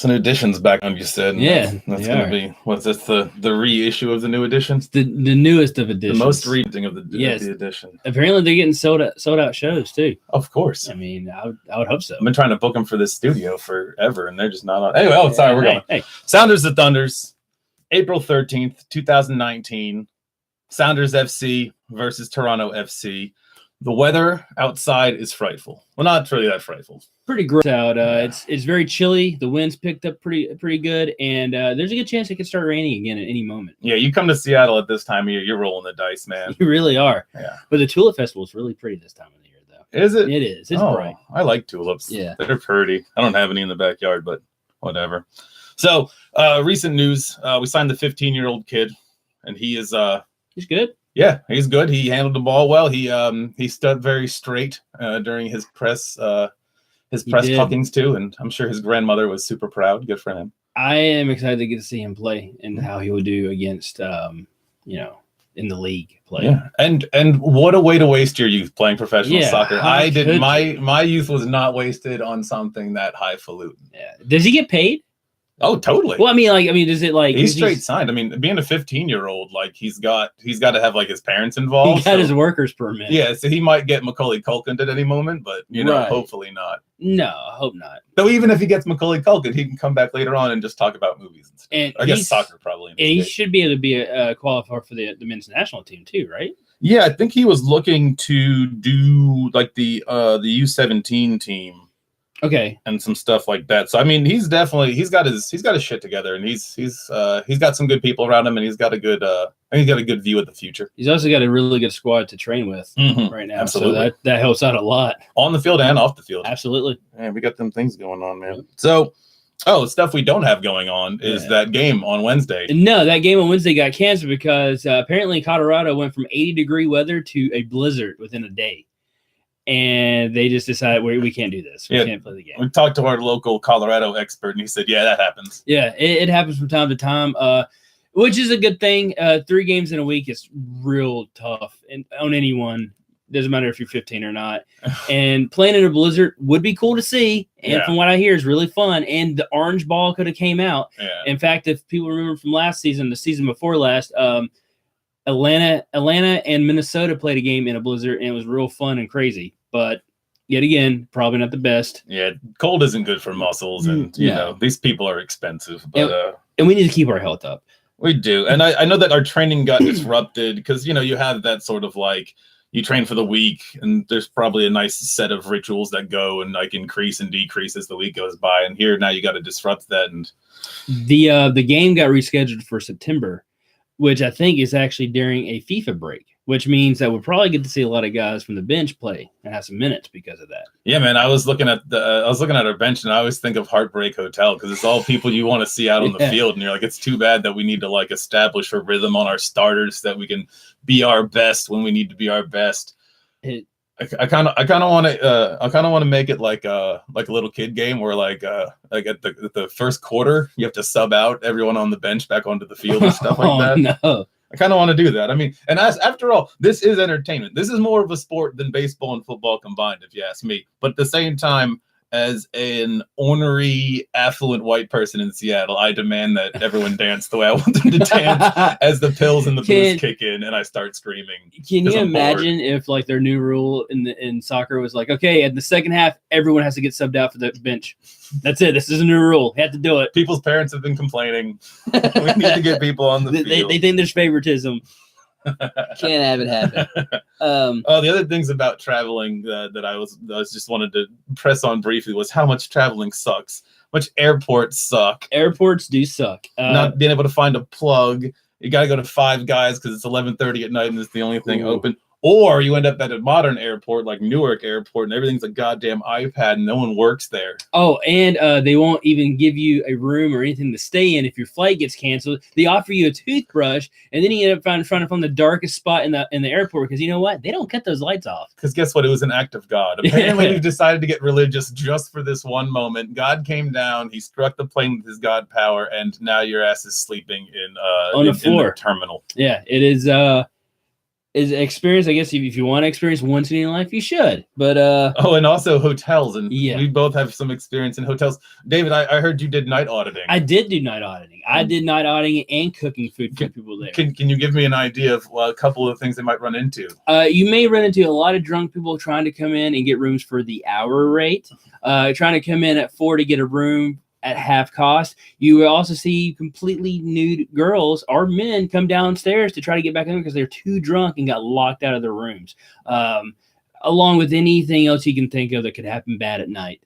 So new edition's back on, you said. Yeah, that's going to be, what's this, the reissue of the new edition? It's the newest of editions. The most reading of the edition. Apparently they're getting sold out shows too. Of course. I mean, I would hope so. I've been trying to book them for this studio forever, and they're just not on. Anyway, sorry, we're going. Hey. Sounders the Thunders, April 13th, 2019. Sounders FC versus Toronto FC. The weather outside is frightful. Well, not really that frightful. Pretty gross out. It's very chilly. The wind's picked up pretty good, and there's a good chance it could start raining again at any moment. Yeah, you come to Seattle at this time of year, you're rolling the dice, man. You really are. Yeah. But the Tulip Festival is really pretty this time of the year, though. Is it? It is. It's bright. I like tulips. Yeah. They're pretty. I don't have any in the backyard, but whatever. So, recent news. We signed the 15-year-old kid, and he is he's good. Yeah, he's good. He handled the ball well. He stood very straight during his press talkings too, and I'm sure his grandmother was super proud. Good for him. I am excited to get to see him play and how he will do against in the league play. Yeah, and what a way to waste your youth playing professional soccer. I did my youth was not wasted on something that highfalutin. Yeah. Does he get paid? Oh, totally. Well, does it like he's straight signed? I mean, being a 15-year-old, like he's got to have like his parents involved. He got his worker's permit. Yeah, so he might get Macaulay Culkin at any moment, but hopefully not. No, I hope not. Though even if he gets Macaulay Culkin, he can come back later on and just talk about movies and stuff. And I guess soccer probably. And he should be able to be a qualifier for the men's national team too, right? Yeah, I think he was looking to do like the U17 team. Okay. And some stuff like that. So I mean, he's got his shit together, and he's got some good people around him, and he's got a good view of the future. He's also got a really good squad to train with right now. Absolutely. So that helps out a lot. On the field and off the field. Absolutely. Yeah, we got them things going on, man. So stuff we don't have going on is that game on Wednesday. No, that game on Wednesday got canceled because apparently Colorado went from 80-degree weather to a blizzard within a day. And they just decided we can't do this. We can't play the game. We talked to our local Colorado expert, and he said, "Yeah, that happens." Yeah, it happens from time to time, which is a good thing. 3 games in a week is real tough, and on anyone. Doesn't matter if you're 15 or not. And playing in a blizzard would be cool to see, and from what I hear, is really fun. And the orange ball could have came out. Yeah. In fact, if people remember from last season, the season before last, Atlanta and Minnesota played a game in a blizzard, and it was real fun and crazy. But yet again, probably not the best. Yeah, cold isn't good for muscles, and you know these people are expensive. But and we need to keep our health up. We do, and I know that our training got disrupted because you have that sort of like you train for the week, and there's probably a nice set of rituals that go and like increase and decrease as the week goes by. And here now you got to disrupt that, and the game got rescheduled for September, which I think is actually during a FIFA break, which means that we'll probably get to see a lot of guys from the bench play and have some minutes because of that. Yeah, man. I was looking at our bench, and I always think of Heartbreak Hotel because it's all people you want to see out on the field, and you're like, it's too bad that we need to like establish a rhythm on our starters so that we can be our best when we need to be our best. I kind of want to make it like a little kid game where like at the first quarter you have to sub out everyone on the bench back onto the field and stuff like that. No. I kind of want to do that. I mean, and after all, this is entertainment. This is more of a sport than baseball and football combined, if you ask me. But at the same time, as an ornery, affluent white person in Seattle, I demand that everyone dance the way I want them to dance as the pills and the booze kick in and I start screaming. Can you imagine if like their new rule in soccer was like, okay, at the second half, everyone has to get subbed out for the bench. That's it. This is a new rule. You have to do it. People's parents have been complaining. We need to get people on the field. They think there's favoritism. Can't have it happen. The other things about traveling that I was just wanted to press on briefly was how much traveling sucks. Much airports suck. Airports do suck. Not being able to find a plug. You got to go to Five Guys because it's 11:30 at night and it's the only thing open. Or you end up at a modern airport like Newark Airport and everything's a goddamn iPad and no one works there. Oh, and they won't even give you a room or anything to stay in if your flight gets canceled. They offer you a toothbrush and then you end up trying to find the darkest spot in the airport because you know what? They don't cut those lights off. Because guess what? It was an act of God. Apparently you decided to get religious just for this one moment. God came down, he struck the plane with his God power, and now your ass is sleeping on the floor. In the terminal. Yeah, it is is experience. I guess if you want to experience once in your life, you should. But oh, and also hotels, and yeah, we both have some experience in hotels. David, I heard you did night auditing. I did do night auditing. I did night auditing and cooking food for people there. Can you give me an idea of a couple of things they might run into? You may run into a lot of drunk people trying to come in and get rooms for the hour rate. Trying to come in at $4 to get a room at half cost. You will also see completely nude girls or men come downstairs to try to get back in because they're too drunk and got locked out of their rooms. Along with anything else you can think of that could happen bad at night.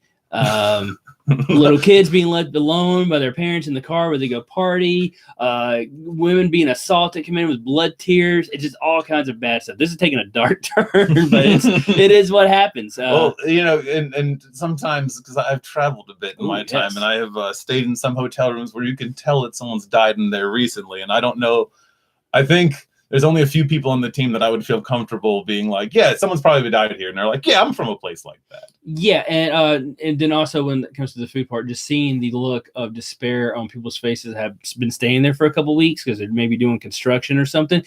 Little kids being left alone by their parents in the car where they go party, women being assaulted, come in with blood tears. It's just all kinds of bad stuff. This is taking a dark turn, but it is what happens. Well, and sometimes, because I've traveled a bit in my time, and I have stayed in some hotel rooms where you can tell that someone's died in there recently, and I don't know. I think there's only a few people on the team that I would feel comfortable being like, yeah, someone's probably died here. And they're like, yeah, I'm from a place like that. Yeah. And then also when it comes to the food part, just seeing the look of despair on people's faces have been staying there for a couple of weeks because they're maybe doing construction or something,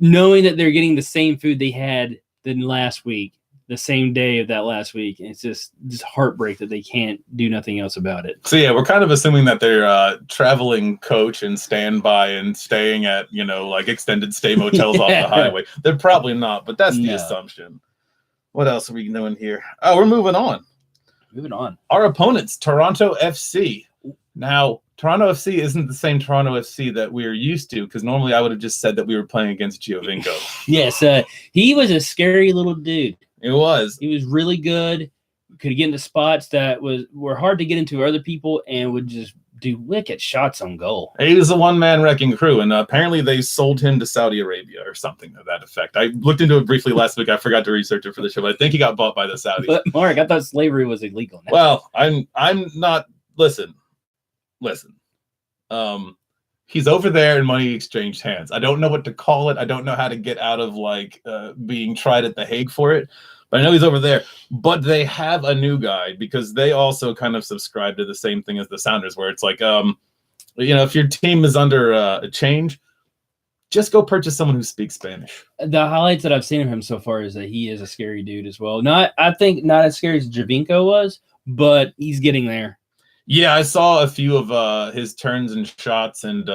knowing that they're getting the same food they had than last week, the same day of that last week. And it's just heartbreak that they can't do nothing else about it. So yeah, we're kind of assuming that they're traveling coach and standby and staying at, like extended stay motels off the highway. They're probably not, but that's the assumption. What else are we doing here? Oh, we're moving on. Our opponents, Toronto FC. Now, Toronto FC isn't the same Toronto FC that we're used to, because normally I would have just said that we were playing against Giovinco. Yes, he was a scary little dude. It was. He was really good. Could get into spots that were hard to get into other people and would just do wicked shots on goal. He was a one-man wrecking crew, and apparently they sold him to Saudi Arabia or something to that effect. I looked into it briefly last week. I forgot to research it for the show, but I think he got bought by the Saudis. But Mark, I thought slavery was illegal now. Well, I'm not. Listen. He's over there and money exchanged hands. I don't know what to call it. I don't know how to get out of being tried at The Hague for it. But I know he's over there. But they have a new guy because they also kind of subscribe to the same thing as the Sounders, where it's like, if your team is under a change, just go purchase someone who speaks Spanish. The highlights that I've seen of him so far is that he is a scary dude as well. I think not as scary as Giovinco was, but he's getting there. Yeah, I saw a few of his turns and shots and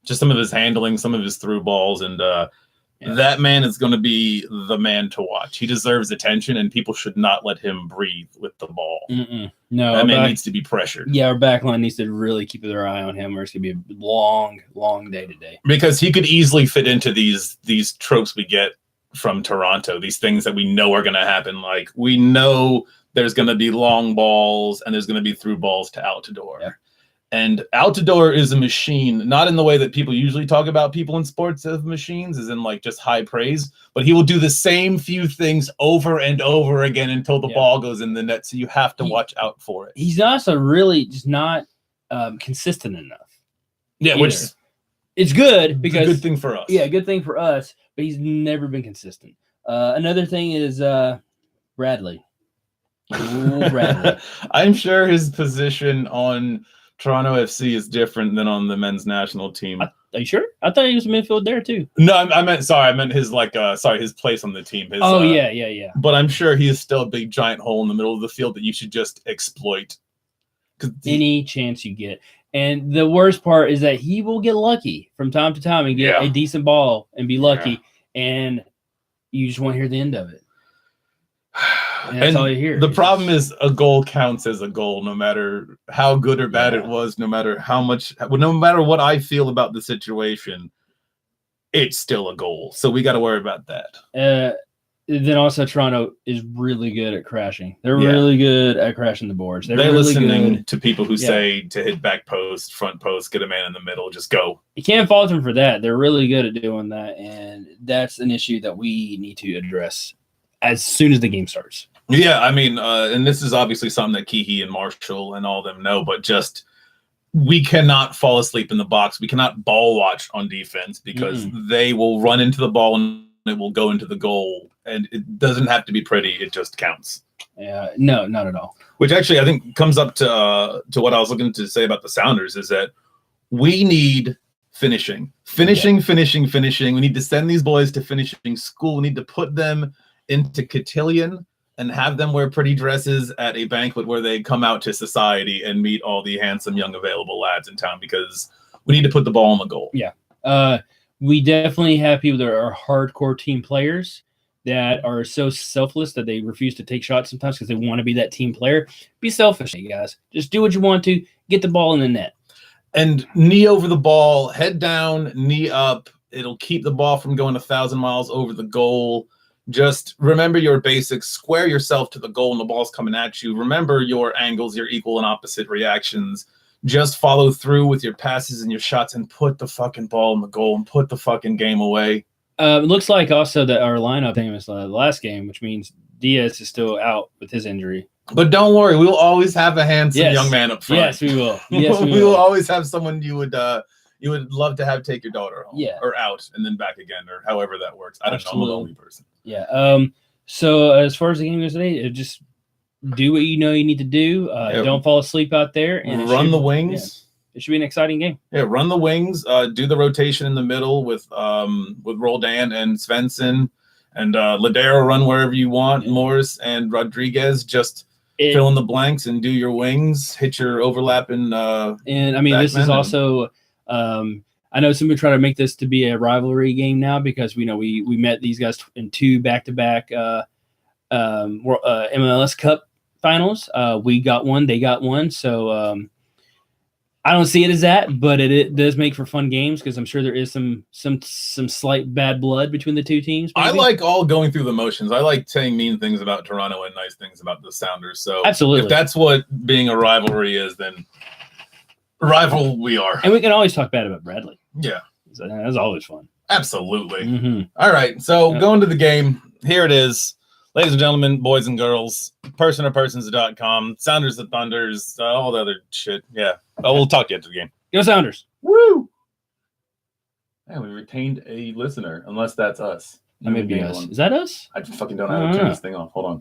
just some of his handling, some of his through balls. And that man is going to be the man to watch. He deserves attention, and people should not let him breathe with the ball. No, that man needs to be pressured. Yeah, our back line needs to really keep their eye on him, or it's going to be a long, long day today. Because he could easily fit into these tropes we get from Toronto, these things that we know are going to happen. Like, we know there's going to be long balls and there's going to be through balls to Altidore. Yeah. And Altidore is a machine, not in the way that people usually talk about people in sports of machines, as in just high praise, but he will do the same few things over and over again until the ball goes in the net. So you have to watch out for it. He's also really just not consistent enough. Yeah, which it's good because it's a good thing for us. Yeah, good thing for us, but he's never been consistent. Another thing is Bradley. Ooh, Bradley. I'm sure his position on Toronto FC is different than on the men's national team. Are you sure? I thought he was midfield there too. No, I meant his his place on the team. Yeah. But I'm sure he is still a big giant hole in the middle of the field that you should just exploit. Any chance you get. And the worst part is that he will get lucky from time to time and get a decent ball and be lucky, and you just won't hear the end of it. And that's all you hear. The problem is a goal counts as a goal, no matter how good or bad it was, no matter what I feel about the situation, it's still a goal. So we got to worry about that. Then also Toronto is really good at crashing. They're really good at crashing the boards. They're really listening to people who say to hit back post, front post, get a man in the middle, just go. You can't fault them for that. They're really good at doing that, and that's an issue that we need to address as soon as the game starts. Yeah, I mean, and this is obviously something that Keehee and Marshall and all them know, but just we cannot fall asleep in the box. We cannot ball watch on defense because they will run into the ball and it will go into the goal. And it doesn't have to be pretty. It just counts. Yeah, no, not at all. Which actually I think comes up to what I was looking to say about the Sounders is that we need finishing. We need to send these boys to finishing school. We need to put them into cotillion and have them wear pretty dresses at a banquet where they come out to society and meet all the handsome young available lads in town, because we need to put the ball in the goal. Yeah. We definitely have people that are hardcore team players that are so selfless that they refuse to take shots sometimes because they want to be that team player. Be selfish, you guys. Just do what you want to. Get the ball in the net. And knee over the ball, head down, knee up. It'll keep the ball from going 1,000 miles over the goal. Just remember your basics. Square yourself to the goal and the ball's coming at you. Remember your angles, your equal and opposite reactions. Just follow through with your passes and your shots and put the fucking ball in the goal and put the fucking game away. It looks like also that our lineup thing was the last game, which means Diaz is still out with his injury. But don't worry, we'll always have a handsome young man up front. Yes, we will. Yes, we will always have someone you would love to have take your daughter home, or out and then back again, or however that works. I don't know. I'm a lonely person. Yeah. So as far as the game goes today, just do what you know you need to do. Don't fall asleep out there. And run the wings. It should be an exciting game. Yeah, run the wings. Do the rotation in the middle with Roldan and Svensson, and Ladero run wherever you want. Morris and Rodriguez just fill in the blanks and do your wings. Hit your overlap and I mean, this is also. I know some people try to make this to be a rivalry game now because we know we met these guys in 2 back-to-back MLS Cup finals. We got one, they got one. So I don't see it as that, but it does make for fun games because I'm sure there is some slight bad blood between the two teams. Maybe. I like all going through the motions. I like saying mean things about Toronto and nice things about the Sounders. So absolutely, if that's what being a rivalry is, then rival we are. And we can always talk bad about Bradley. Yeah. That's always fun. Absolutely. Mm-hmm. All right. So going to the game. Here it is. Ladies and gentlemen, boys and girls, persontopersons.com, Sounders the Thunders, all the other shit. Yeah. Oh, we'll talk to you after the game. Go Sounders. Woo! Man, we retained a listener, unless that's us. That may be us. Is that us? I fucking don't know how to turn this thing off. Hold on.